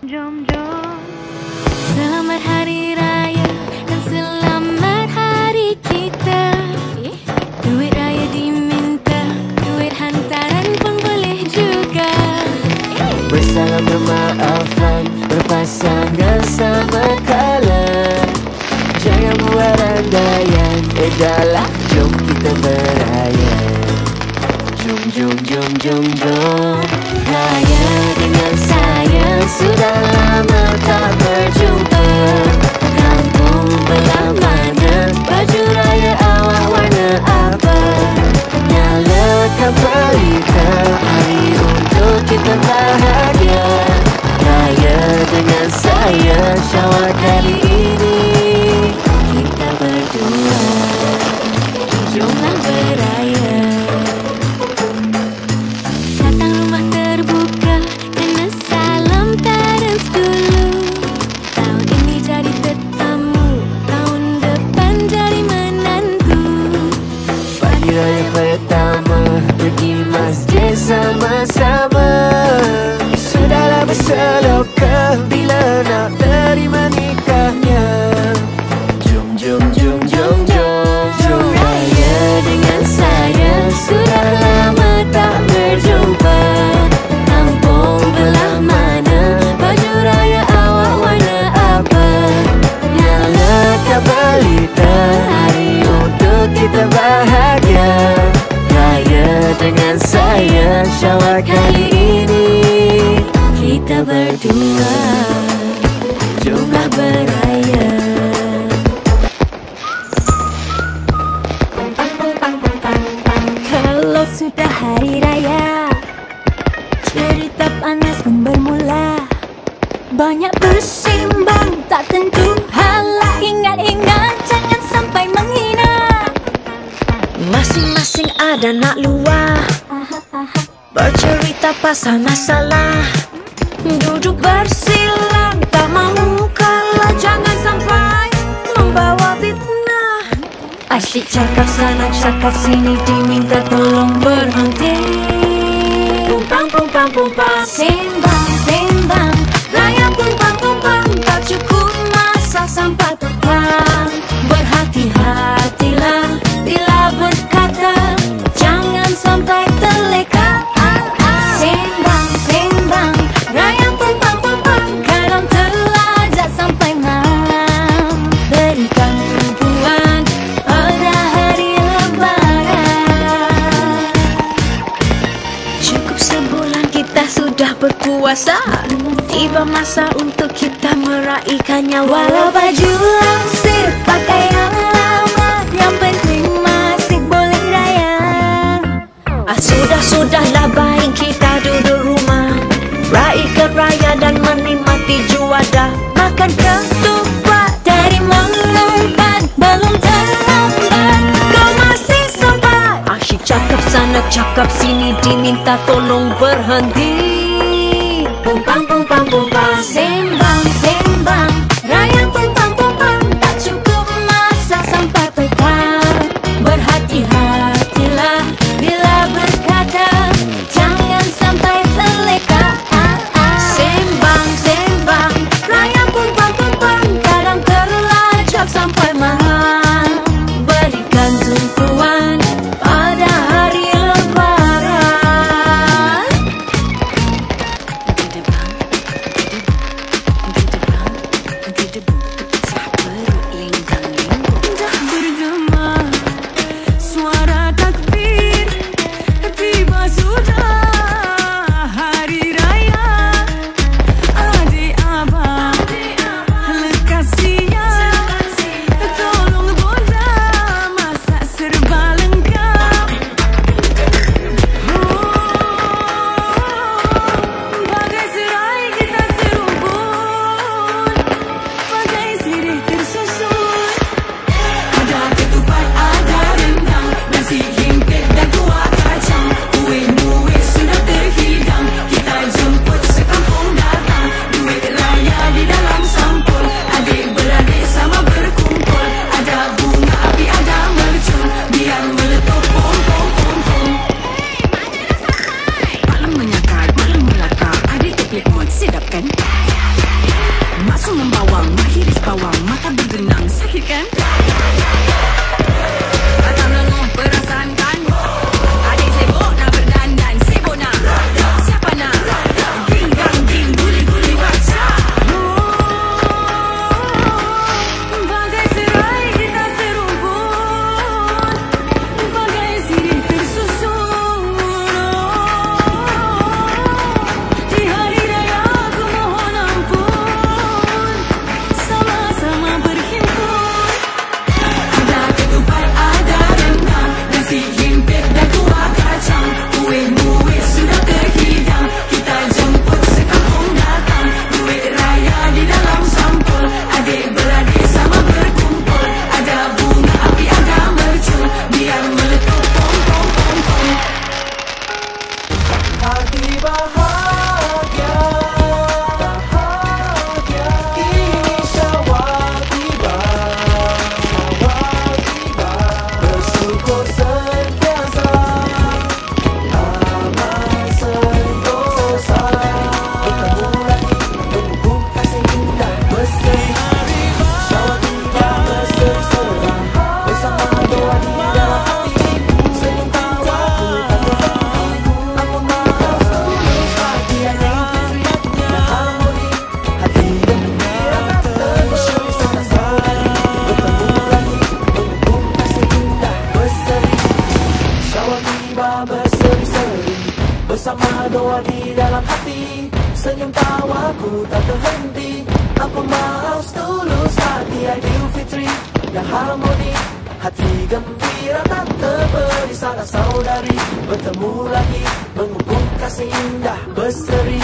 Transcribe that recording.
Jom jom. Selamat Hari Raya dan selamat hari kita. Duit raya diminta, duit hantaran pun boleh juga. Bersalam bermaafan, berpasangan sama kala. Jangan buat andaian, dahlah jom kita beraya. Jom jom jom jom jom. Raya dengan sayang, Sudah lama tak berjumpa. kampung belah mana, Baju raya awak warna apa? nyalakan Pelita hari untuk kita bahagia. Raya dengan saya, Syawal kali ini kita berdua. Jomlah beraya. Datang rumah terbuka kena salam terus dulu. Tahun ini jadi tetamu, tahun depan jadi menantu. pagi raya pertama, pergi masjid sama-sama. Sudahlah berseloka, bila nak terima nikahnya. Jom jom jom jom jom Jom raya dengan saya, sudah lama tak berjumpa. Kampung belah mana, baju raya awak warna apa? Nyalakan pelita hari untuk kita bahagia. Raya dengan saya, Syawal kali ini Kita berdua. Jomlah beraya. Kalau sudah hari raya, cerita panas pun bermula. Banyak bersimbang, tak tentu hala. Ingat-ingat, jangan sampai menghina. Masing-masing ada nak luah, bercerita pasal masalah. Duduk bersilang, tak mahu kalah. Jangan sampai membawa fitnah. Asyik cakap sana, cakap sini, diminta tolong berhenti. Pumpang, pumpang, pumpang, Sembang, sembang, raya pumpang, pumpang. Tak cukup masa sampai petang. Berhati-hatilah bila berkata, jangan sampai terleka. sembang, sembang, Raya pumpang, pumpang, kadang terlajak sampai malam. berikan tumpuan Pada hari lebaran, cukup sebulan kita sudah berpuasa. Tiba masa untuk kita meraihkannya. walau baju langsir, pakaian lama, yang penting masih boleh raya. Sudahlah baik kita duduk rumah, raihkan raya dan menikmati juadah. Makan ketupat Dari melompat, belum terlambat, kau masih sempat. asyik cakap sana, cakap sini, diminta tolong berhenti. Pumpang, pumpang, pumpang, Sembang, sembang, raya pumpang, pumpang. tak cukup masa sampai petang. Berhati-hatilah bila berkata, jangan sampai terleka. Sembang, sembang, raya pumpang, pumpang. Kadang terlajak sampai malam, Berikan tumpuan pada hari lebaran. langsung membawang, mengiris bawang, mata bergenang, sakit kan? Patah lenguh perasaan kan? Adik sibuk nak berdandan, sibuk nak siapa nak? Ging gang ging, guli-guli wajah. Bagai serai kita serumpun, bagai sirih tersusun. Di hari raya aku mohon ampun, sama-sama berhimpun. Ada ketupat, ada rendang, nasi himpit dan kuah kacang. Kuih-muih sudah terhidang, kita jemput sekampung datang. Duit raya di dalam sampul, adik-beradik sama berkumpul. Ada bunga api, ada mercun, biar meletup pom-pom-pom-pom. Hati bahagia, bahagia. Kini syawal tiba, bersyukur sentiasa, amal sentosa. Bertemu lagi, menghubung kasih indah berseri. Syawal tiba berseri-seri, bersama doa di dalam hati. Senyum tawa ku tak berhenti, ampun maaf tulus hati yang fitri dan harmoni. Hati gembira tak terberseri sana saudari. Bertemu lagi, menghubung kasih indah berseri. Syawal tiba berseri-seri, bersama doa di dalam hati. Senyum tawaku tak terhenti, ampun maaf tulus hati Aidilfitri dan harmoni. Hati gembira tak terberi sana saudari. Bertemu lagi, menghubung kasih indah berseri.